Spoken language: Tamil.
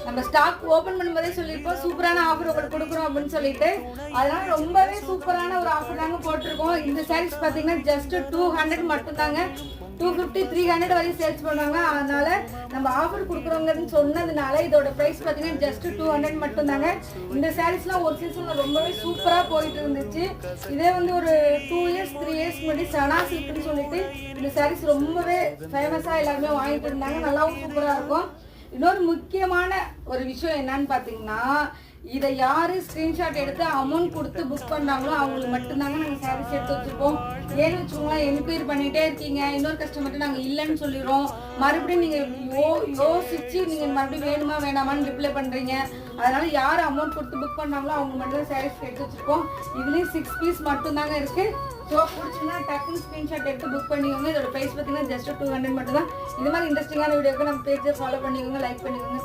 நம்ம ஸ்டாக் ஓப்பன் பண்ணும்போதே சொல்லியிருப்போம் சூப்பரான ஆஃபர் உங்களுக்கு கொடுக்குறோம் அப்படின்னு சொல்லிட்டு. அதனால ரொம்பவே சூப்பரான ஒரு ஆஃபர் தாங்க போட்டிருக்கோம். இந்த சாரீஸ் பார்த்தீங்கன்னா ஜஸ்ட் 200 மட்டும்தாங்க. 250 300 வரையும் சேல்ஸ் பண்ணுவாங்க. அதனால நம்ம ஆஃபர் கொடுக்குறோங்கன்னு சொன்னதுனால இதோட ப்ரைஸ் பார்த்தீங்கன்னா ஜஸ்ட் 200 மட்டும்தாங்க. இந்த சாரீஸ்லாம் ஒரு சீசனில் ரொம்பவே சூப்பராக போயிட்டு இருந்துச்சு. இதே வந்து ஒரு 2 இயர்ஸ் 3 இயர்ஸ் முன்னாடி சனா சில்க்னு சொல்லிட்டு இந்த சாரீஸ் ரொம்பவே ஃபேமஸாக எல்லாருமே வாங்கிட்டு இருந்தாங்க. நல்லாவும் சூப்பராக இருக்கும். இன்னொரு முக்கியமான ஒரு விஷயம் என்னன்னு பார்த்தீங்கன்னா, இதை யார் ஸ்க்ரீன்ஷாட் எடுத்து அமௌண்ட் கொடுத்து புக் பண்ணுறாங்களோ அவங்களுக்கு மட்டும்தாங்க நாங்கள் சாரீஸ் எடுத்து வச்சுருப்போம். ஏன்னு வச்சுக்கோங்களேன், என்கொயரி பண்ணிகிட்டே இருக்கீங்க, இன்னொரு கஸ்டமர்கிட்ட நாங்கள் இல்லைன்னு சொல்லிடுறோம். மறுபடியும் நீங்கள் யோசிச்சு நீங்கள் மறுபடியும் வேணுமா வேணாமான்னு ரிப்ளை பண்ணுறீங்க. அதனால் யார் அமௌண்ட் கொடுத்து புக் பண்ணாங்களோ அவங்க மட்டும் தான் சாரீஸ் எடுத்து வச்சுருப்போம். இதுலேயும் 6 பீஸ் மட்டும்தாங்க இருக்குது. ஸோ பிடிச்சிங்கன்னா டக்குன்னு ஸ்க்ரீன்ஷாட் எடுத்து புக் பண்ணிக்கோங்க. இதோட ப்ரைஸ் பார்த்தீங்கன்னா ஜஸ்ட் 200 மட்டும் தான். இது மாதிரி இன்ட்ரெஸ்டிங்கான வீடியோக்கு நம்ம பேஜை ஃபாலோ பண்ணிக்கோங்க, லைக் பண்ணிக்கோங்க.